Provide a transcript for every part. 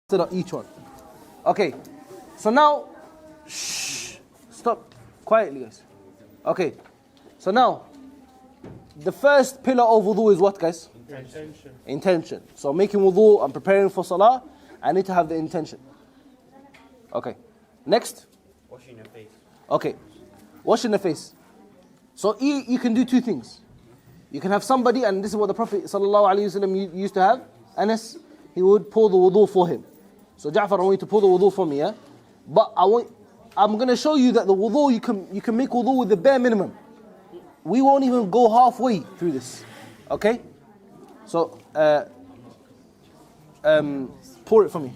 each one. Okay, so now, stop quietly, guys. Okay, so now, the first pillar of wudu is what, guys? Intention. Intention. So making wudu, I'm preparing for salah, I need to have the intention. Okay, next. Washing your face. Okay, washing the face. So you can do two things. You can have somebody, and this is what the Prophet ﷺ used to have. Anas, he would pour the wudu for him. So Ja'far, I want you to pour the wudu for me, yeah? But I'm going to show you that the wudu, you can make wudu with the bare minimum. We won't even go halfway through this. Okay? So, pour it for me.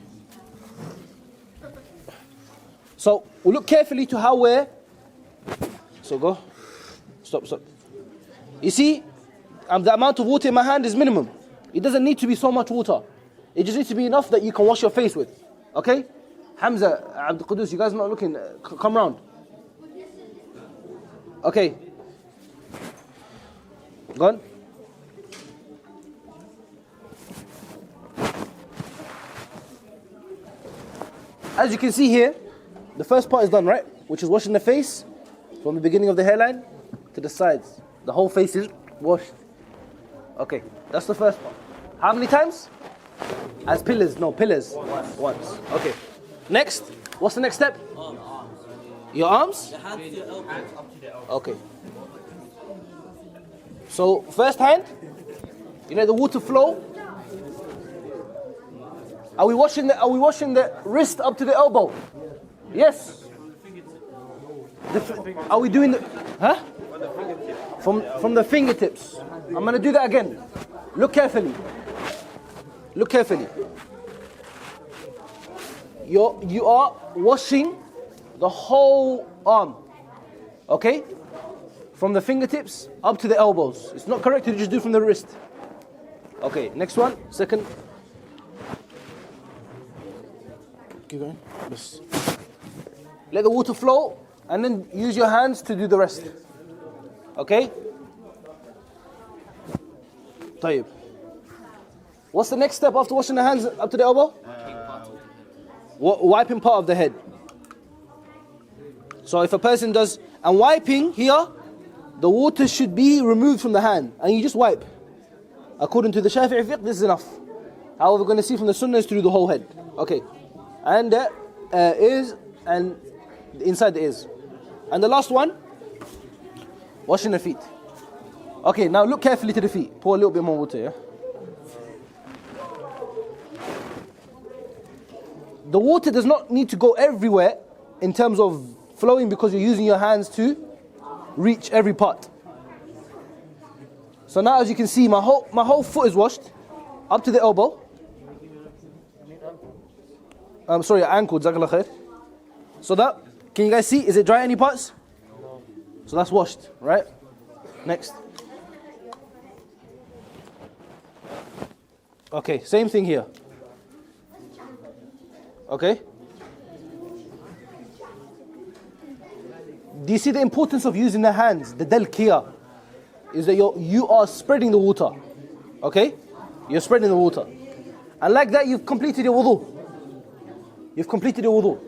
So, we'll look carefully to how we're... So go. Stop. You see, the amount of water in my hand is minimum. It doesn't need to be so much water. It just needs to be enough that you can wash your face with. Okay? Hamza, Abdul Qudus, you guys are not looking. Come round. Okay. Go on. As you can see here, the first part is done, right? Which is washing the face from the beginning of the hairline to the sides. The whole face is washed. Okay, that's the first part. How many times? As pillars? No, pillars. Once. Okay. Next, what's the next step? Your arms? The hands to your elbows. Hands up to the elbows. Okay. So, first hand, you let the water flow. Are we washing the wrist up to the elbow? Yes. Are we doing the... Huh? From the fingertips. I'm going to do that again. Look carefully. Look carefully. You are washing the whole arm. Okay? From the fingertips up to the elbows. It's not correct to just do from the wrist. Okay, next one. Second. Keep going. Yes. Let the water flow and then use your hands to do the rest. Okay? طيب. What's the next step after washing the hands up to the elbow? Wiping part of the head. So if a person does, and wiping here, the water should be removed from the hand, and you just wipe. According to the Shafi'i fiqh, this is enough. However, we're going to see from the sunnah is through the whole head. Okay. And the ears, and inside the ears. And the last one, washing the feet. Okay, now look carefully to the feet. Pour a little bit more water, yeah? The water does not need to go everywhere in terms of flowing because you're using your hands to reach every part. So now as you can see, my whole foot is washed up to the elbow. I'm sorry, ankle, jazakallah khair. So that, can you guys see, is it dry any parts? So that's washed, right? Next. Okay, same thing here. Okay? Do you see the importance of using the hands? The dalk here is that you are spreading the water. Okay? You're spreading the water. And like that, you've completed your wudu. You've completed your wudu.